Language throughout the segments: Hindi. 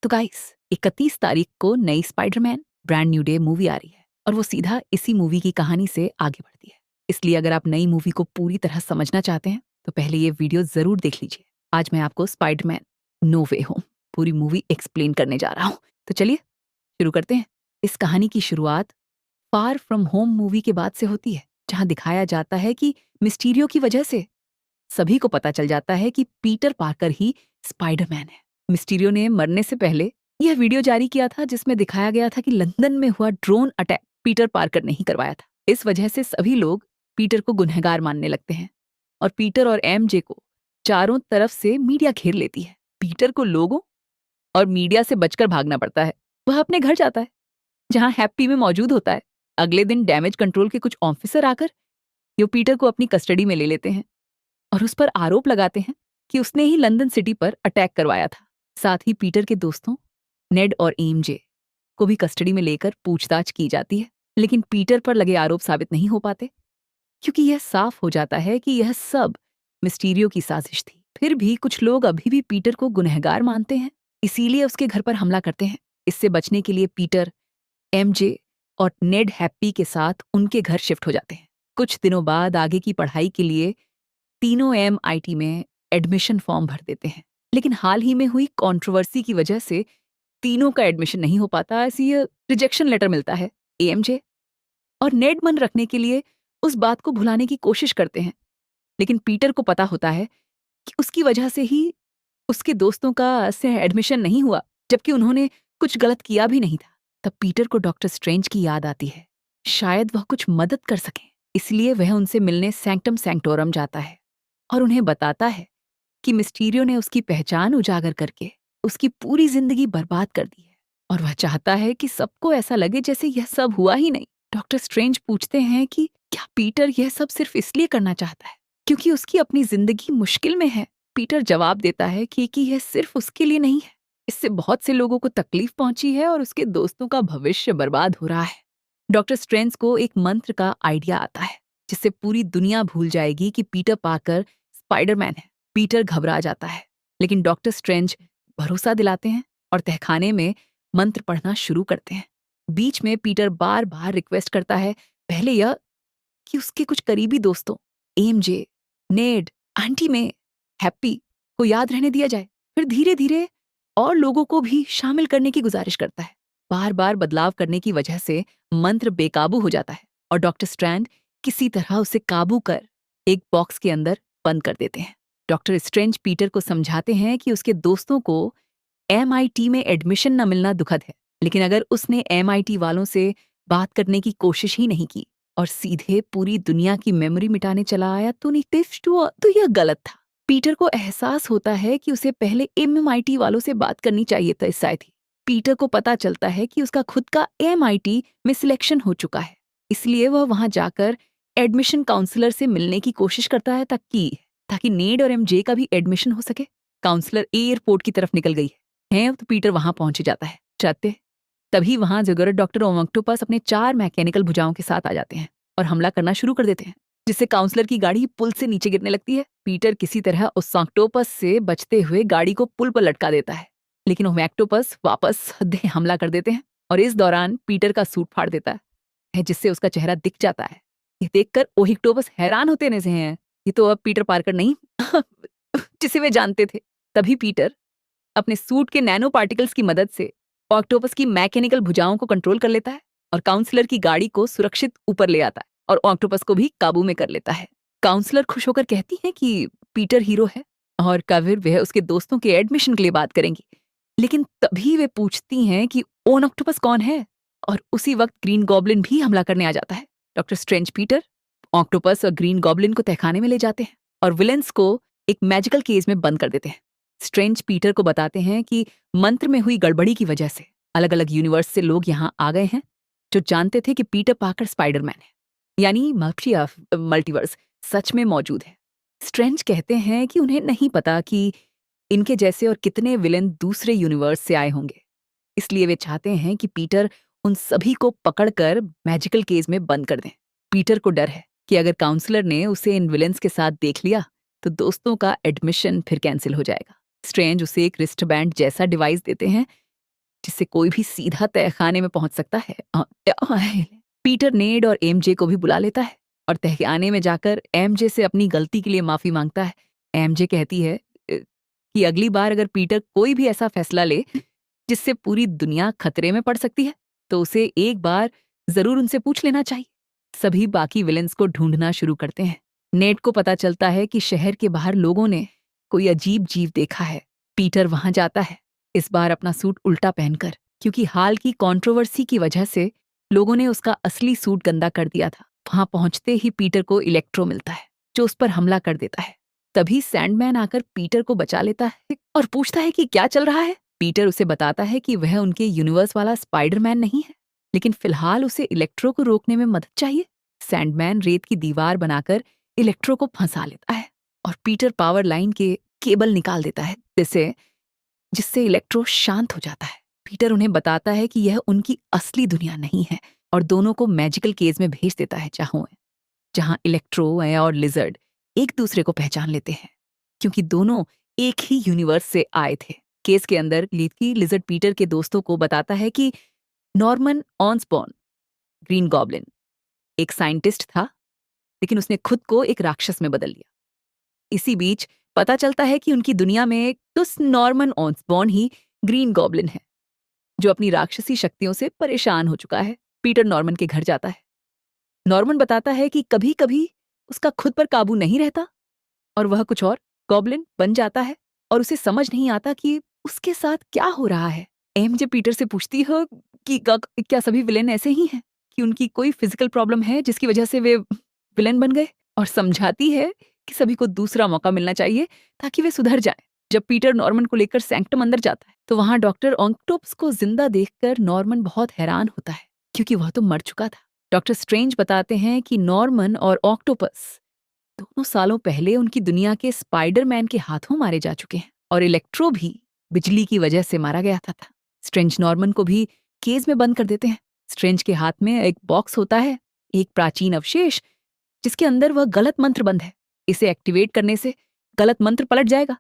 तो गाइस 31 तारीख को नई Spiderman brand new day movie आ रही है और वो सीधा इसी मूवी की कहानी से आगे बढ़ती है। इसलिए अगर आप नई मूवी को पूरी तरह समझना चाहते हैं तो पहले ये वीडियो जरूर देख लीजिए। आज मैं आपको स्पाइडरमैन नो वे होम पूरी मूवी एक्सप्लेन करने जा रहा हूँ। तो चलिए शुरू करते हैं। इस कहानी की शुरुआत फार फ्रॉम होम मूवी के बाद से होती है, जहां दिखाया जाता है कि मिस्टीरियो की वजह से सभी को पता चल जाता है कि पीटर पार्कर ही स्पाइडरमैन है। मिस्टीरियो ने मरने से पहले यह वीडियो जारी किया था जिसमें दिखाया गया था कि लंदन में हुआ ड्रोन अटैक पीटर पार्कर ने ही करवाया था। इस वजह से सभी लोग पीटर को गुनहगार मानने लगते हैं और पीटर और एमजे को चारों तरफ से मीडिया घेर लेती है। पीटर को लोगों और मीडिया से बचकर भागना पड़ता है। वह अपने घर जाता है जहां हैप्पी में मौजूद होता है। अगले दिन डैमेज कंट्रोल के कुछ ऑफिसर आकर यो पीटर को अपनी कस्टडी में ले लेते हैं और उस पर आरोप लगाते हैं कि उसने ही लंदन सिटी पर अटैक करवाया था। साथ ही पीटर के दोस्तों नेड और एमजे को भी कस्टडी में लेकर पूछताछ की जाती है, लेकिन पीटर पर लगे आरोप साबित नहीं हो पाते क्योंकि यह साफ हो जाता है कि यह सब मिस्टीरियो की साजिश थी। फिर भी कुछ लोग अभी भी पीटर को गुनहगार मानते हैं, इसीलिए उसके घर पर हमला करते हैं। इससे बचने के लिए पीटर, एमजे और नेड हैप्पी के साथ उनके घर शिफ्ट हो जाते हैं। कुछ दिनों बाद आगे की पढ़ाई के लिए तीनों MIT में एडमिशन फॉर्म भर देते हैं, लेकिन हाल ही में हुई कंट्रोवर्सी की वजह से तीनों का एडमिशन नहीं हो पाता। ऐसी रिजेक्शन लेटर मिलता है। एमजे और नेड मन रखने के लिए उस बात को भुलाने की कोशिश करते हैं, लेकिन पीटर को पता होता है कि उसकी वजह से ही उसके दोस्तों का से एडमिशन नहीं हुआ, जबकि उन्होंने कुछ गलत किया भी नहीं था। तब पीटर को डॉक्टर स्ट्रेंज की याद आती है। शायद वह कुछ मदद कर सकें, इसलिए वह उनसे मिलने सैंक्टम सैंक्टोरम जाता है और उन्हें बताता है कि मिस्टीरियो ने उसकी पहचान उजागर करके उसकी पूरी जिंदगी बर्बाद कर दी है और वह चाहता है कि सबको ऐसा लगे जैसे यह सब हुआ ही नहीं। डॉक्टर स्ट्रेंज पूछते हैं कि क्या पीटर यह सब सिर्फ इसलिए करना चाहता है क्योंकि उसकी अपनी जिंदगी मुश्किल में है। पीटर जवाब देता है कि यह सिर्फ उसके लिए नहीं है, इससे बहुत से लोगों को तकलीफ पहुंची है और उसके दोस्तों का भविष्य बर्बाद हो रहा है। डॉक्टर स्ट्रेंज को एक मंत्र का आइडिया आता है जिससे पूरी दुनिया भूल जाएगी कि पीटर पार्कर स्पाइडरमैन है। पीटर घबरा जाता है, लेकिन डॉक्टर स्ट्रेंज भरोसा दिलाते हैं और तहखाने में मंत्र पढ़ना शुरू करते हैं। बीच में पीटर बार बार रिक्वेस्ट करता है, पहले यह कि उसके कुछ करीबी दोस्तों एमजे, नेड, आंटी में, हैप्पी को याद रहने दिया जाए। फिर धीरे धीरे और लोगों को भी शामिल करने की गुजारिश करता है। बार बार बदलाव करने की वजह से मंत्र बेकाबू हो जाता है और डॉक्टर स्ट्रैंड किसी तरह उसे काबू कर एक बॉक्स के अंदर बंद कर देते हैं। डॉक्टर स्ट्रेंज पीटर को समझाते हैं कि उसके दोस्तों को MIT में एडमिशन न मिलना दुखद है, लेकिन अगर उसने MIT वालों से बात करने की कोशिश ही नहीं की और सीधे पूरी दुनिया की मेमोरी मिटाने चला आया तो यह गलत था। पीटर को एहसास होता है कि उसे पहले MIT वालों से बात करनी चाहिए था। शायद ही पीटर को पता चलता है कि उसका खुद का MIT में सिलेक्शन हो चुका है, इसलिए वह वहां जाकर एडमिशन काउंसलर से मिलने की कोशिश करता है ताकि नेड और MJ का भी एडमिशन हो सके। काउंसलर एयरपोर्ट की तरफ निकल गई है तो पीटर वहां पहुंच जाता है। तभी वहां जगह डॉक्टर ऑक्टोपस अपने 4 मैकेनिकल भुजाओं के साथ आ जाते हैं और हमला करना शुरू कर देते हैं, जिससे काउंसलर की गाड़ी पुल से नीचे गिरने लगती है। पीटर किसी तरह उस ऑक्टोपस से बचते हुए गाड़ी को पुल पर लटका देता है, लेकिन ऑक्टोपस वापस हमला कर देते हैं और इस दौरान पीटर का सूट फाड़ देता है, जिससे उसका चेहरा दिख जाता है। ये देखकर ओक्टोपस हैरान होते नजर हैं, ये तो अब पीटर पार्कर नहीं जिसे वे जानते थे। तभी पीटर अपने सूट के नैनो पार्टिकल्स की मदद से ऑक्टोपस की मैकेनिकल भुजाओं को कंट्रोल कर लेता है और काउंसलर की गाड़ी को सुरक्षित ऊपर ले आता है और ऑक्टोपस को भी काबू में कर लेता है। काउंसलर खुश होकर कहती है कि पीटर हीरो है और फिर वह उसके दोस्तों के एडमिशन के लिए बात करेंगी, लेकिन तभी वे पूछती हैं कि ओन ऑक्टोपस कौन है और उसी वक्त ग्रीन गॉब्लिन भी हमला करने आ जाता है। डॉक्टर स्ट्रेंज पीटर, ऑक्टोपस और ग्रीन गॉब्लिन को तहखाने में ले जाते हैं और विलेंस को एक मैजिकल केज में बंद कर देते हैं। स्ट्रेंज पीटर को बताते हैं कि मंत्र में हुई गड़बड़ी की वजह से अलग अलग यूनिवर्स से लोग यहाँ आ गए हैं जो जानते थे कि पीटर पार्कर स्पाइडरमैन है, यानी मल्टीवर्स सच में मौजूद है। स्ट्रेंज कहते हैं कि उन्हें नहीं पता कि इनके जैसे और कितने विलेन दूसरे यूनिवर्स से आए होंगे, इसलिए वे चाहते हैं कि पीटर उन सभी को पकड़कर मैजिकल केज में बंद कर दें। पीटर को डर है कि अगर काउंसलर ने उसे इन विलेंस के साथ देख लिया तो दोस्तों का एडमिशन फिर कैंसिल हो जाएगा। स्ट्रेंज उसे एक रिस्ट बैंड जैसा डिवाइस देते हैं जिससे कोई भी सीधा तहखाने में पहुंच सकता है। पीटर नेड और एमजे को भी बुला लेता है और तहखाने में जाकर एमजे से अपनी गलती के लिए माफी मांगता है। एमजे कहती है कि अगली बार अगर पीटर कोई भी ऐसा फैसला ले जिससे पूरी दुनिया खतरे में पड़ सकती है तो उसे एक बार जरूर उनसे पूछ लेना चाहिए। सभी बाकी विलेंस को ढूंढना शुरू करते हैं। नेड को पता चलता है कि शहर के बाहर लोगों ने कोई अजीब जीव देखा है। पीटर वहां जाता है, इस बार अपना सूट उल्टा पहनकर, क्योंकि हाल की कंट्रोवर्सी की वजह से लोगों ने उसका असली सूट गंदा कर दिया था। वहां पहुंचते ही पीटर को इलेक्ट्रो मिलता है जो उस पर हमला कर देता है। तभी सैंडमैन आकर पीटर को बचा लेता है और पूछता है कि क्या चल रहा है। पीटर उसे बताता है कि वह उनके यूनिवर्स वाला स्पाइडरमैन नहीं है, लेकिन फिलहाल उसे इलेक्ट्रो को रोकने में मदद चाहिए। सैंडमैन रेत की दीवार बनाकर इलेक्ट्रो को फंसा लेता है और पीटर पावर लाइन के केबल निकाल देता है जिससे इलेक्ट्रो शांत हो जाता है। पीटर उन्हें बताता है कि यह उनकी असली दुनिया नहीं है और दोनों को मैजिकल केज में भेज देता है जहां इलेक्ट्रो और लिजर्ड एक दूसरे को पहचान लेते हैं क्योंकि दोनों एक ही यूनिवर्स से आए थे। केस के अंदर लिजर्ड पीटर के दोस्तों को बताता है कि नॉर्मन ऑसबॉर्न ग्रीन गॉब्लिन एक साइंटिस्ट था, लेकिन उसने खुद को एक राक्षस में बदल लिया। इसी बीच पता चलता है कि उनकी दुनिया में तो नॉर्मन ऑसबॉर्न ही ग्रीन गॉब्लिन है जो अपनी राक्षसी शक्तियों से परेशान हो चुका है। पीटर नॉर्मन के घर जाता है। नॉर्मन बताता है कि कभी कभी उसका खुद पर काबू नहीं रहता और वह कुछ और गॉब्लिन बन जाता है और उसे समझ नहीं आता कि उसके साथ क्या हो रहा है। एमजे पीटर से पूछती है कि क्या सभी विलेन ऐसे ही हैं, कि उनकी कोई फिजिकल प्रॉब्लम है जिसकी वजह से वे विलेन बन गए, और समझाती है कि सभी को दूसरा मौका मिलना चाहिए ताकि वे सुधर जाएं। जब पीटर नॉर्मन को लेकर सैंक्टम अंदर जाता है तो वहां डॉक्टर ऑक्टोपस को जिंदा देखकर नॉर्मन बहुत हैरान होता है क्योंकि वह तो मर चुका था। डॉक्टर स्ट्रेंज बताते हैं कि नॉर्मन और ऑक्टोपस दोनों सालों पहले उनकी दुनिया के स्पाइडरमैन के हाथों मारे जा चुके हैं और इलेक्ट्रो भी बिजली की वजह से मारा गया था। स्ट्रेंज नॉर्मन को भी केज में बंद कर देते हैं। स्ट्रेंज के हाथ में एक बॉक्स होता है, एक प्राचीन अवशेष जिसके अंदर वह गलत मंत्र बंद है। इसे एक्टिवेट करने से गलत मंत्र पलट जाएगा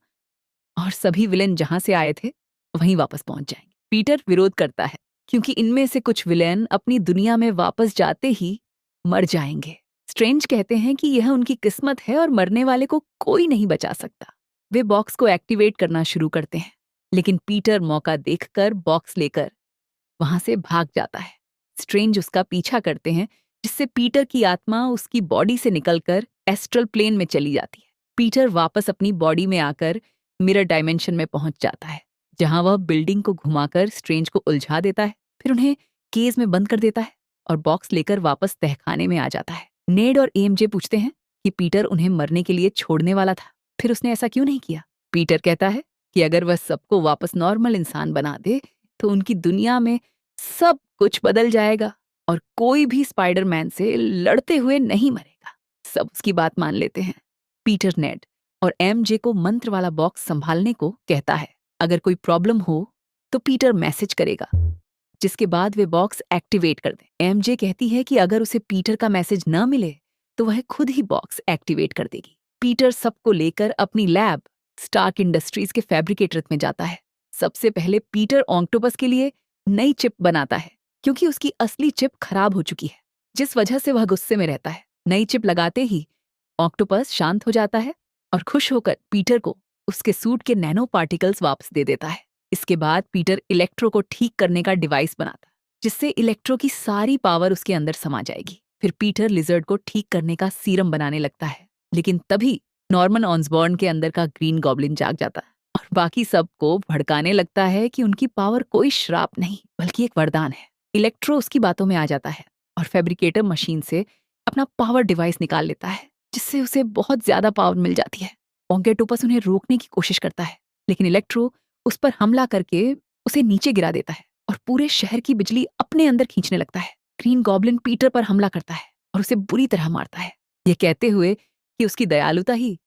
और सभी विलेन जहां से आए थे वहीं वापस पहुंच जाएंगे। पीटर विरोध करता है क्योंकि इनमें से कुछ विलेन अपनी दुनिया में वापस जाते ही मर जाएंगे। स्ट्रेंज कहते हैं कि यह उनकी किस्मत है और मरने वाले को कोई नहीं बचा सकता। वे बॉक्स को एक्टिवेट करना शुरू करते हैं, लेकिन पीटर मौका देखकर बॉक्स लेकर वहां से भाग जाता है। स्ट्रेंज उसका पीछा करते हैं जिससे पीटर की आत्मा उसकी बॉडी से निकलकर एस्ट्रल प्लेन में चली जाती है। पीटर वापस अपनी बॉडी में आकर मिरर डायमेंशन में पहुंच जाता है जहां वह बिल्डिंग को घुमाकर स्ट्रेंज को उलझा देता है, फिर उन्हें केज में बंद कर देता है और बॉक्स लेकर वापस तहखाने में आ जाता है। नेड और एमजे पूछते हैं कि पीटर उन्हें मरने के लिए छोड़ने वाला था, फिर उसने ऐसा क्यों नहीं किया। पीटर कहता है कि अगर वह सबको वापस नॉर्मल इंसान बना दे तो उनकी दुनिया में सब कुछ बदल जाएगा और कोई भी स्पाइडरमैन से लड़ते हुए नहीं मरेगा। सब उसकी बात मान लेते हैं। पीटर नेड और एमजे को मंत्र वाला बॉक्स संभालने को कहता है। अगर कोई प्रॉब्लम हो तो पीटर मैसेज करेगा, जिसके बाद वे बॉक्स एक्टिवेट कर दें। एमजे कहती है कि अगर उसे पीटर का मैसेज न मिले तो वह खुद ही बॉक्स एक्टिवेट कर देगी। पीटर सबको लेकर अपनी लैब स्टार्क इंडस्ट्रीज के फैब्रिकेटर में जाता है। सबसे पहले पीटर ऑक्टोपस के लिए नई चिप बनाता है क्योंकि उसकी असली चिप खराब हो चुकी है, जिस वजह से वह गुस्से में रहता है। नई चिप लगाते ही ऑक्टोपस शांत हो जाता है और खुश होकर पीटर को उसके सूट के नैनो पार्टिकल्स वापस दे देता है। इसके बाद पीटर इलेक्ट्रो को ठीक करने का डिवाइस बनाता है जिससे इलेक्ट्रो की सारी पावर उसके अंदर समा जाएगी। फिर पीटर लिजर्ड को ठीक करने का सीरम बनाने लगता है, लेकिन तभी नॉर्मन ऑसबॉर्न के अंदर का ग्रीन गॉब्लिन जाग जाता है और बाकी सबको भड़काने लगता है कि उनकी पावर कोई श्राप नहीं बल्कि एक वरदान है। इलेक्ट्रो उसकी बातों में आ जाता है और फैब्रिकेटर मशीन से अपना पावर डिवाइस निकाल लेता है जिससे उसे बहुत ज्यादा पावर मिल जाती है। ऑक्टोपस उन्हें रोकने की कोशिश करता है, लेकिन इलेक्ट्रो उस पर हमला करके उसे नीचे गिरा देता है और पूरे शहर की बिजली अपने अंदर खींचने लगता है। ग्रीन गॉब्लिन पीटर पर हमला करता है और उसे बुरी तरह मारता है, ये कहते हुए कि उसकी दयालुता ही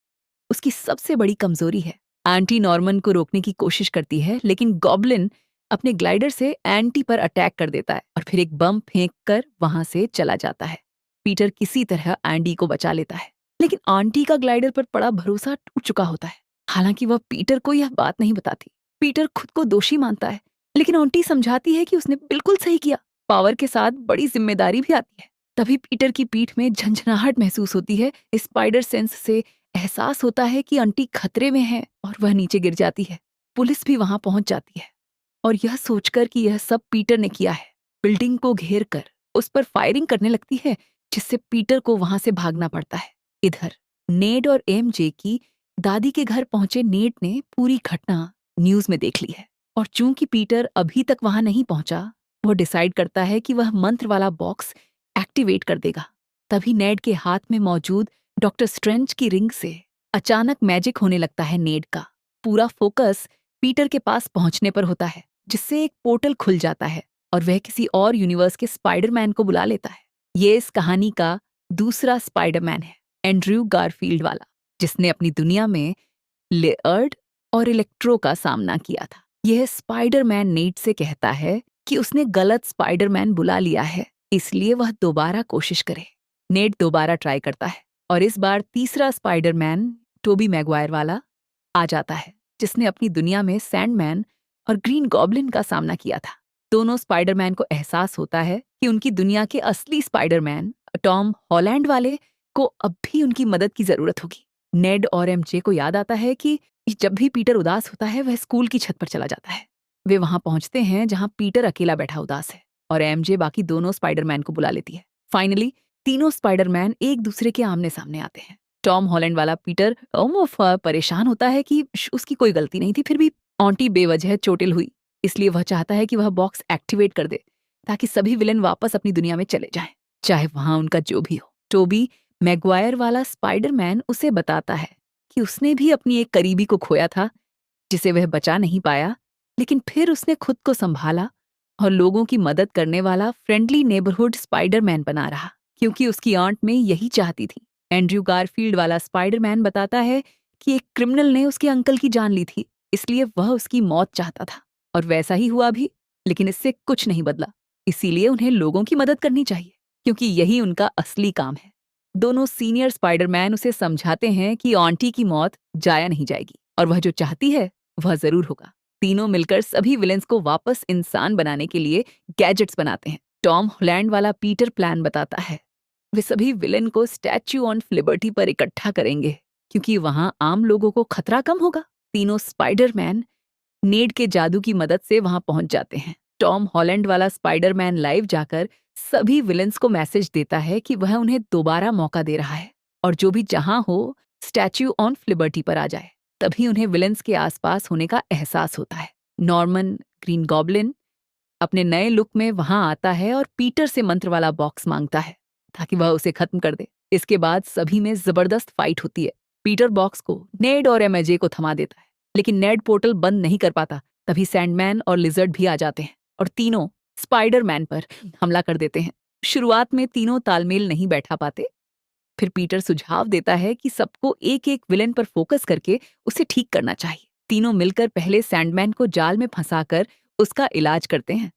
उसकी सबसे बड़ी कमजोरी है। एंटी नॉर्मन को रोकने की कोशिश करती है, लेकिन गॉब्लिन अपने ग्लाइडर से एंटी पर अटैक कर देता है और फिर एक बम फेंक कर वहां से चला जाता है। पीटर किसी तरह एंडी को बचा लेता है, लेकिन आंटी का ग्लाइडर पर पड़ा भरोसा टूट चुका होता है। हालांकि वह पीटर को यह बात नहीं बताती। पीटर खुद को दोषी मानता है, लेकिन आंटी समझाती है कि उसने बिल्कुल सही किया। पावर के साथ बड़ी जिम्मेदारी भी आती है। तभी पीटर की पीठ में झंझनाहट महसूस होती है। स्पाइडर सेंस से एहसास होता है कि आंटी खतरे में है और वह नीचे गिर जाती है। पुलिस भी वहां पहुंच जाती है और यह सोचकर कि यह सब पीटर ने किया है, बिल्डिंग को घेर कर उस पर फायरिंग करने लगती है, जिससे पीटर को वहां से भागना पड़ता है। इधर नेड और एमजे की दादी के घर पहुंचे नेड ने पूरी घटना न्यूज में देख ली है और चूंकि पीटर अभी तक वहां नहीं पहुंचा, वो डिसाइड करता है कि वह मंत्र वाला बॉक्स एक्टिवेट कर देगा। तभी नेड के हाथ में मौजूद डॉक्टर स्ट्रेंज की रिंग से अचानक मैजिक होने लगता है। नेड का पूरा फोकस पीटर के पास पहुंचने पर होता है, जिससे एक पोर्टल खुल जाता है और वह किसी और यूनिवर्स के स्पाइडरमैन को बुला लेता है। ये इस कहानी का दूसरा स्पाइडरमैन है, एंड्रयू गारफील्ड वाला, जिसने अपनी दुनिया में लेअर्ड और इलेक्ट्रो का सामना किया था। यह स्पाइडरमैन नेड से कहता है कि उसने गलत स्पाइडरमैन बुला लिया है, इसलिए वह दोबारा कोशिश करे। नेड दोबारा ट्राई करता है और इस बार तीसरा स्पाइडरमैन टोबी मैगवायर वाला आ जाता है, जिसने अपनी दुनिया में सैंडमैन और ग्रीन गॉब्लिन का सामना किया था। दोनों स्पाइडरमैन को एहसास होता है कि उनकी दुनिया के असली स्पाइडरमैन टॉम हॉलैंड वाले को अब भी उनकी मदद की जरूरत होगी। नेड और एमजे को याद आता है कि जब भी पीटर उदास होता है वह स्कूल की छत पर चला जाता है। वे वहां पहुंचते हैं जहां पीटर अकेला बैठा उदास है और एमजे बाकी दोनों स्पाइडरमैन को बुला लेती है। फाइनली तीनों स्पाइडरमैन एक दूसरे के आमने सामने आते हैं। टॉम हॉलैंड वाला पीटर परेशान होता है कि उसकी कोई गलती नहीं थी, फिर भी आंटी बेवजह चोटिल हुई, इसलिए वह चाहता है कि वह बॉक्स एक्टिवेट कर दे ताकि सभी विलेन वापस अपनी दुनिया में चले जाएं, चाहे वहां उनका जो भी हो। टोबी मैगवायर वाला स्पाइडरमैन उसे बताता है कि उसने भी अपनी एक करीबी को खोया था, जिसे वह बचा नहीं पाया, लेकिन फिर उसने खुद को संभाला और लोगों की मदद करने वाला फ्रेंडली नेबरहुड स्पाइडरमैन बना रहा, क्योंकि उसकी आंट में यही चाहती थी। एंड्रयू गारफील्ड वाला स्पाइडरमैन बताता है कि एक क्रिमिनल ने उसके अंकल की जान ली थी, इसलिए वह उसकी मौत चाहता था और वैसा ही हुआ भी, लेकिन इससे कुछ नहीं बदला। इसीलिए उन्हें लोगों की मदद करनी चाहिए, क्योंकि यही उनका असली काम है। दोनों सीनियर स्पाइडरमैन उसे समझाते हैं कि आंटी की मौत जाया नहीं जाएगी और वह जो चाहती है वह जरूर होगा। तीनों मिलकर सभी विलेंस को वापस इंसान बनाने के लिए गैजेट्स बनाते हैं। टॉम हॉलैंड वाला पीटर प्लान बताता है। वे सभी विलेन को स्टैच्यू ऑन लिबर्टी पर इकट्ठा करेंगे, क्योंकि वहां आम लोगों को खतरा कम होगा। तीनों स्पाइडरमैन नेड के जादू की मदद से वहां पहुंच जाते हैं। टॉम हॉलैंड वाला स्पाइडरमैन लाइव जाकर सभी विलेंस को मैसेज देता है कि वह उन्हें दोबारा मौका दे रहा है और जो भी जहां हो स्टैच्यू ऑन लिबर्टी पर आ जाए। तभी उन्हें विलेंस के आसपास होने का एहसास होता है। नॉर्मन ग्रीन गॉब्लिन अपने नए लुक में वहां आता है और पीटर से मंत्र वाला बॉक्स मांगता है ताकि वह उसे खत्म कर दे। इसके बाद सभी में जबरदस्त फाइट होती है। पीटर बॉक्स को नेड और एमजे को थमा देता है, लेकिन नेड पोर्टल बंद नहीं कर पाता। तभी सैंडमैन और लिजर्ड भी आ जाते हैं और तीनों स्पाइडरमैन पर हमला कर देते हैं। शुरुआत में तीनों तालमेल नहीं बैठा पाते, फिर पीटर सुझाव देता है कि सबको एक एक विलेन पर फोकस करके उसे ठीक करना चाहिए। तीनों मिलकर पहले सैंडमैन को जाल में फंसाकर उसका इलाज करते हैं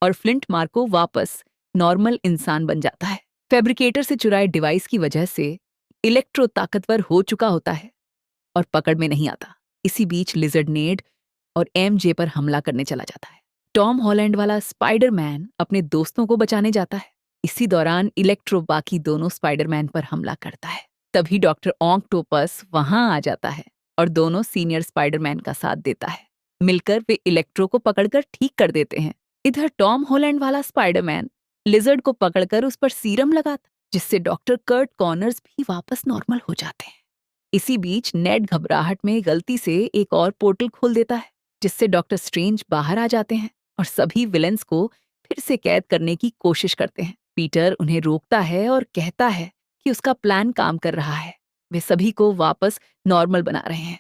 और फ्लिंट मार्को वापस नॉर्मल इंसान बन जाता है। फैब्रिकेटर से चुराए डिवाइस की वजह से इलेक्ट्रो ताकतवर हो चुका होता है और पकड़ में नहीं आता। इसी बीच लिजर्ड नेड और एमजे पर हमला करने चला जाता है। टॉम हॉलैंड वाला स्पाइडरमैन अपने दोस्तों को बचाने जाता है। इसी दौरान इलेक्ट्रो बाकी दोनों स्पाइडरमैन पर हमला करता है। तभी डॉक्टर ऑक्टोपस वहां आ जाता है और दोनों सीनियर स्पाइडरमैन का साथ देता है। मिलकर वे इलेक्ट्रो को पकड़कर ठीक कर देते हैं। इधर टॉम हॉलैंड वाला स्पाइडरमैन लिजर्ड को पकड़कर उस पर सीरम लगाता, जिससे डॉक्टर कर्ट कॉर्नर्स भी वापस नॉर्मल हो जाते हैं। इसी बीच नेड घबराहट में गलती से एक और पोर्टल खोल देता है, जिससे डॉक्टर स्ट्रेंज बाहर आ जाते हैं और सभी विलेंस को फिर से कैद करने की कोशिश करते हैं। पीटर उन्हें रोकता है और कहता है कि उसका प्लान काम कर रहा है, वे सभी को वापस नॉर्मल बना रहे हैं।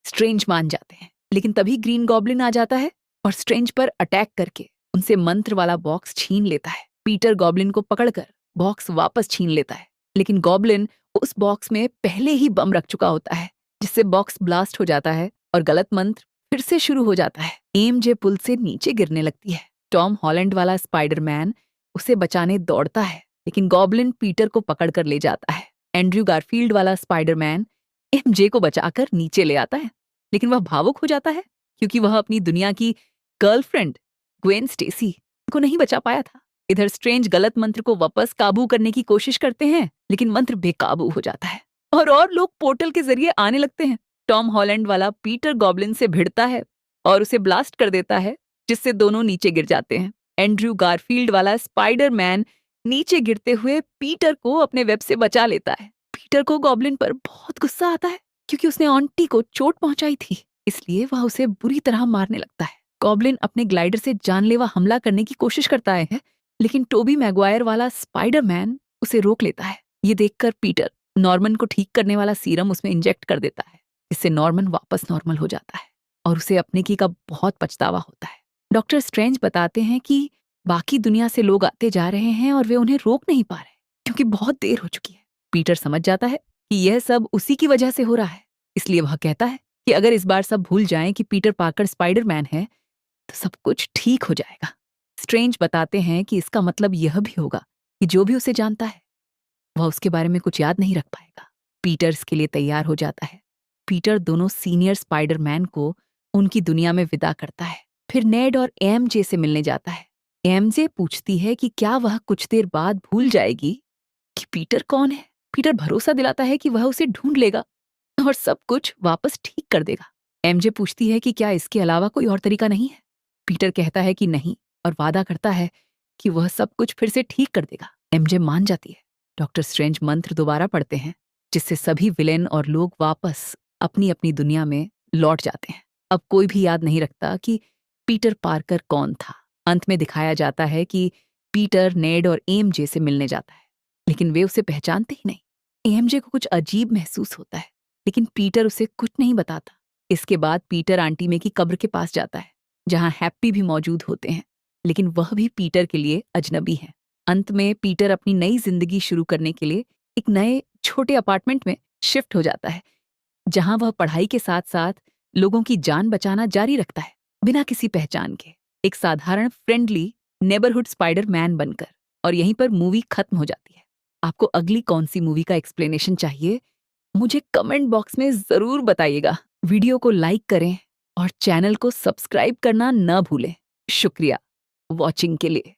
स्ट्रेंज मान जाते हैं, लेकिन तभी ग्रीन गॉब्लिन आ जाता है और स्ट्रेंज पर अटैक करके उनसे मंत्र वाला बॉक्स छीन लेता है। पीटर गॉब्लिन को पकड़कर बॉक्स वापस छीन लेता है, लेकिन गॉब्लिन उस बॉक्स में पहले ही बम रख चुका होता है, जिससे बॉक्स ब्लास्ट हो जाता है और गलत मंत्र फिर से शुरू हो जाता है। एमजे पुल से नीचे गिरने लगती है। टॉम हॉलैंड वाला स्पाइडरमैन उसे बचाने दौड़ता है, लेकिन गॉब्लिन पीटर को पकड़कर ले जाता है। एंड्रयू गारफील्ड वाला स्पाइडरमैन एमजे को बचाकर नीचे ले आता है, लेकिन वह भावुक हो जाता है क्योंकि वह अपनी दुनिया की गर्लफ्रेंड ग्वेन स्टेसी को नहीं बचा पाया था। इधर स्ट्रेंज गलत मंत्र को वापस काबू करने की कोशिश करते हैं, लेकिन मंत्र बेकाबू हो जाता है और लोग पोर्टल के जरिए आने लगते हैं। टॉम हॉलैंड वाला पीटर गॉब्लिन से भिड़ता है और उसे ब्लास्ट कर देता है, जिससे दोनों नीचे गिर जाते हैं। एंड्रयू गारफील्ड वाला स्पाइडरमैन नीचे गिरते हुए पीटर को अपने वेब से बचा लेता है। पीटर को गॉब्लिन पर बहुत गुस्सा आता है क्योंकि उसने आंटी को चोट पहुंचाई थी, इसलिए वह उसे बुरी तरह मारने लगता है। गॉब्लिन अपने ग्लाइडर से जानलेवा हमला करने की कोशिश करता है, लेकिन टोबी मैगवायर वाला स्पाइडरमैन उसे रोक लेता है। ये देखकर पीटर नॉर्मन को ठीक करने वाला सीरम उसमें इंजेक्ट कर देता है, जिससे नॉर्मन वापस नॉर्मल हो जाता है और उसे अपने की का बहुत पछतावा होता है। डॉक्टर स्ट्रेंज बताते हैं कि बाकी दुनिया से लोग आते जा रहे हैं और वे उन्हें रोक नहीं पा रहे क्योंकि बहुत देर हो चुकी है। पीटर समझ जाता है कि यह सब उसी की वजह से हो रहा है, इसलिए वह कहता है कि अगर इस बार सब भूल जाएं कि पीटर पार्कर स्पाइडरमैन है तो सब कुछ ठीक हो जाएगा। स्ट्रेंज बताते हैं कि इसका मतलब यह भी होगा कि जो भी उसे जानता है वह उसके बारे में कुछ याद नहीं रख पाएगा। पीटर इसके लिए तैयार हो जाता है। पीटर दोनों सीनियर स्पाइडरमैन को उनकी दुनिया में विदा करता है, फिर नेड और एमजे से मिलने जाता है। एमजे पूछती है कि क्या वह कुछ देर बाद भूल जाएगी कि पीटर कौन है। पीटर भरोसा दिलाता है कि वह उसे ढूंढ लेगा और सब कुछ वापस ठीक कर देगा। एमजे पूछती है कि क्या इसके अलावा कोई और तरीका नहीं है। पीटर कहता है कि नहीं और वादा करता है कि वह सब कुछ फिर से ठीक कर देगा। एमजे मान जाती है। डॉक्टर स्ट्रेंज मंत्र दोबारा पढ़ते हैं, जिससे सभी विलेन और लोग वापस अपनी अपनी दुनिया में लौट जाते हैं। अब कोई भी याद नहीं रखता कि पीटर पार्कर कौन था। अंत में दिखाया जाता है कि पीटर नेड और एमजे से मिलने जाता है, लेकिन वे उसे पहचानते ही नहीं। एमजे को कुछ अजीब महसूस होता है, लेकिन पीटर उसे कुछ नहीं बताता। इसके बाद पीटर आंटी में की कब्र के पास जाता है, जहां हैप्पी भी मौजूद होते हैं, लेकिन वह भी पीटर के लिए अजनबी है। अंत में पीटर अपनी नई जिंदगी शुरू करने के लिए एक नए छोटे अपार्टमेंट में शिफ्ट हो जाता है, जहां वह पढ़ाई के साथ साथ लोगों की जान बचाना जारी रखता है, बिना किसी पहचान के, एक साधारण फ्रेंडली नेबरहुड स्पाइडरमैन बनकर। और यहीं पर मूवी खत्म हो जाती है। आपको अगली कौन सी मूवी का एक्सप्लेनेशन चाहिए, मुझे कमेंट बॉक्स में जरूर बताइएगा। वीडियो को लाइक करें और चैनल को सब्सक्राइब करना न भूलें। शुक्रिया वॉचिंग के लिए।